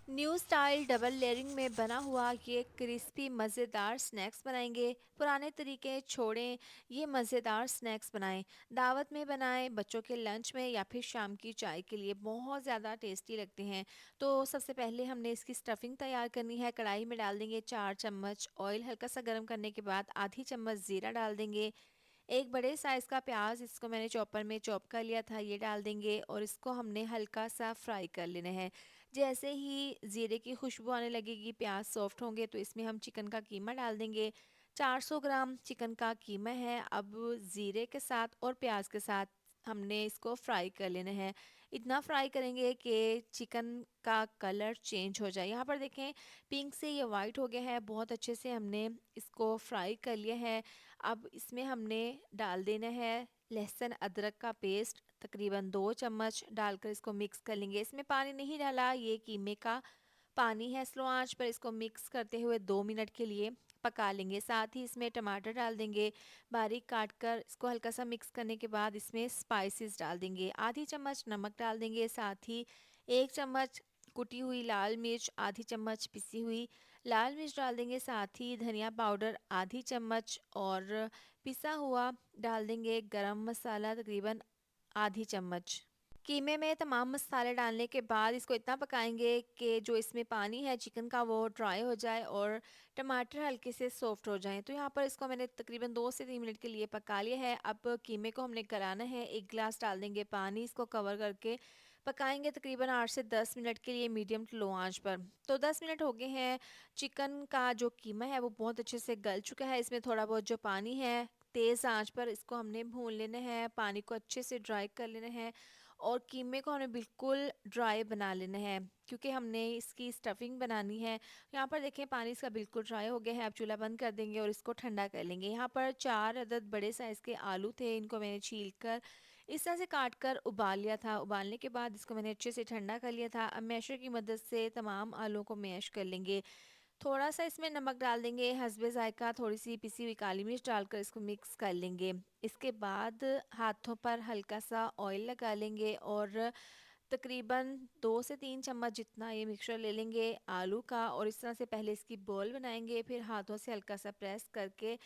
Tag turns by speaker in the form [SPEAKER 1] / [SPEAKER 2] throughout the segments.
[SPEAKER 1] New style double layering में बना हुआ ये क्रिस्पी मज़ेदार स्नैक्स बनाएंगे। पुराने तरीके छोड़ें, ये मज़ेदार स्नैक्स बनाएं। दावत में बनाएं, बच्चों के लंच में या फिर शाम की चाय के लिए बहुत ज़्यादा टेस्टी लगते हैं। तो सबसे पहले हमने इसकी स्टफिंग तैयार करनी है। कढ़ाई में डाल देंगे 4 चम्मच ऑयल। हल्का सा गर्म करने के बाद आधी चम्मच ज़ीरा डाल देंगे। एक बड़े साइज़ का प्याज, इसको मैंने चॉपर में चॉप कर लिया था, ये डाल देंगे और इसको हमने हल्का सा फ्राई कर लेना है। जैसे ही ज़ीरे की खुशबू आने लगेगी, प्याज सॉफ्ट होंगे, तो इसमें हम चिकन का कीमा डाल देंगे। 400 ग्राम चिकन का कीमा है। अब ज़ीरे के साथ और प्याज के साथ हमने इसको फ्राई कर लेना है। इतना फ्राई करेंगे कि चिकन का कलर चेंज हो जाए। यहाँ पर देखें, पिंक से ये वाइट हो गया है। बहुत अच्छे से हमने इसको फ्राई कर लिया है। अब इसमें हमने डाल देना है लहसुन अदरक का पेस्ट, तकरीबन 2 चम्मच डालकर इसको मिक्स कर लेंगे। इसमें पानी नहीं डाला, ये कीमे का पानी है। स्लो आंच पर इसको मिक्स करते हुए 2 मिनट के लिए पका लेंगे। साथ ही इसमें टमाटर डाल देंगे बारीक काट कर। इसको हल्का सा मिक्स करने के बाद इसमें स्पाइसेस डाल देंगे। आधी चम्मच नमक डाल देंगे, साथ ही 1 चम्मच कुटी हुई लाल मिर्च, आधी चम्मच पिसी हुई लाल मिर्च डाल देंगे। साथ ही धनिया पाउडर आधी चम्मच और पिसा हुआ डाल देंगे गरम मसाला तकरीबन आधी चम्मच। कीमे में तमाम मसाले डालने के बाद इसको इतना पकाएंगे कि जो इसमें पानी है चिकन का वो ड्राई हो जाए और टमाटर हल्के से सॉफ्ट हो जाएं। तो यहाँ पर इसको मैंने तकरीबन 2 से 3 मिनट के लिए पका लिया है। अब कीमे को हमने गलाना है। 1 गिलास डाल देंगे पानी, इसको कवर करके पकाएंगे तकरीबन 8 से 10 मिनट के लिए मीडियम टू लो आंच पर। तो 10 मिनट हो गए हैं। चिकन का जो कीमा है वो बहुत अच्छे से गल चुका है। इसमें थोड़ा बहुत जो पानी है, तेज़ आंच पर इसको हमने भून लेना है। पानी को अच्छे से ड्राई कर लेना है और कीमे को हमें बिल्कुल ड्राई बना लेना है, क्योंकि हमने इसकी स्टफिंग बनानी है। यहाँ पर देखें, पानी इसका बिल्कुल ड्राई हो गया है। अब चूल्हा बंद कर देंगे और इसको ठंडा कर लेंगे। यहाँ पर 4 अदद बड़े साइज़ के आलू थे, इनको मैंने छील कर इस तरह से काट कर उबाल लिया था। उबालने के बाद इसको मैंने अच्छे से ठंडा कर लिया था। अब मैशर की मदद से तमाम आलू को मैश कर लेंगे। थोड़ा सा इसमें नमक डाल देंगे हस्बे जायका, थोड़ी सी पिसी हुई काली मिर्च डालकर इसको मिक्स कर लेंगे। इसके बाद हाथों पर हल्का सा ऑयल लगा लेंगे और तकरीबन 2 से 3 चम्मच जितना ये मिक्सचर ले लेंगे आलू का और इस तरह से पहले इसकी बॉल बनाएंगे, फिर हाथों से हल्का सा प्रेस करके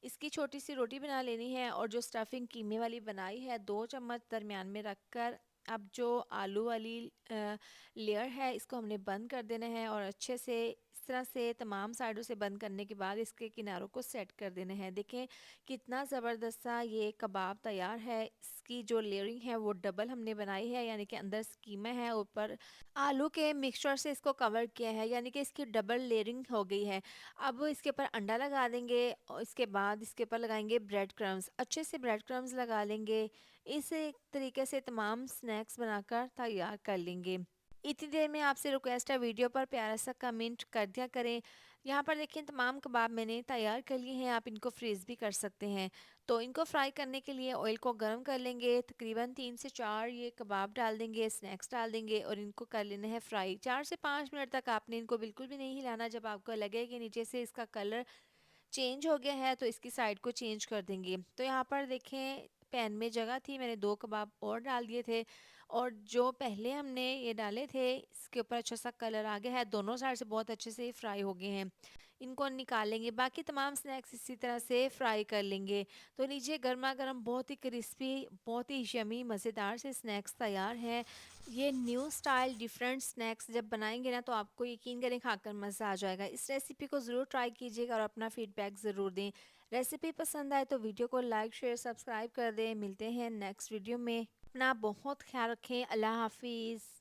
[SPEAKER 1] इसकी छोटी सी रोटी बना लेनी है। और जो स्टफिंग कीमे वाली बनाई है 2 चम्मच दरमियान में रखकर अब जो आलू वाली लेयर है इसको हमने बंद कर देना है और अच्छे से इस तरह से तमाम साइडों से बंद करने के बाद इसके किनारों को सेट कर देना है। देखें कितना ज़बरदस्त सा ये कबाब तैयार है। इसकी जो लेयरिंग है वो डबल हमने बनाई है, यानी कि अंदर कीमा है, ऊपर आलू के मिक्सचर से इसको कवर किया है, यानी कि इसकी डबल लेयरिंग हो गई है। अब इसके ऊपर अंडा लगा देंगे और इसके बाद इसके ऊपर लगाएंगे ब्रेड क्रम्स। अच्छे से ब्रेड क्रम्स लगा लेंगे। इस एक तरीके से तमाम स्नैक्स बनाकर तैयार कर लेंगे। इतनी देर में आपसे रिक्वेस्ट है, वीडियो पर प्यारा सा कमेंट कर दिया करें। यहाँ पर देखिए तमाम कबाब मैंने तैयार कर लिए हैं। आप इनको फ्रीज़ भी कर सकते हैं। तो इनको फ्राई करने के लिए ऑयल को गर्म कर लेंगे। तकरीबन 3 से 4 ये कबाब डाल देंगे, स्नैक्स डाल देंगे और इनको कर लेना है फ्राई। 4 से 5 मिनट तक आपने इनको बिल्कुल भी नहीं हिलाना। जब आपको लगे कि नीचे से इसका कलर चेंज हो गया है तो इसकी साइड को चेंज कर देंगे। तो यहाँ पर देखें, पैन में जगह थी, मैंने 2 कबाब और डाल दिए थे और जो पहले हमने ये डाले थे इसके ऊपर अच्छा सा कलर आ गया है। दोनों साइड से बहुत अच्छे से फ्राई हो गए हैं। इनको निकालेंगे। बाकी तमाम स्नैक्स इसी तरह से फ्राई कर लेंगे। तो लीजिए, गर्मा गर्म बहुत ही क्रिस्पी, बहुत ही यमी मज़ेदार से स्नैक्स तैयार हैं। ये न्यू स्टाइल डिफरेंट स्नैक्स जब बनाएंगे ना तो आपको यकीन करें खाकर मज़ा आ जाएगा। इस रेसिपी को ज़रूर ट्राई कीजिएगा और अपना फीडबैक ज़रूर दें। रेसिपी पसंद आए तो वीडियो को लाइक शेयर सब्सक्राइब कर दें। मिलते हैं नेक्स्ट वीडियो में। अपना बहुत ख्याल रखें। अल्लाह हाफिज़।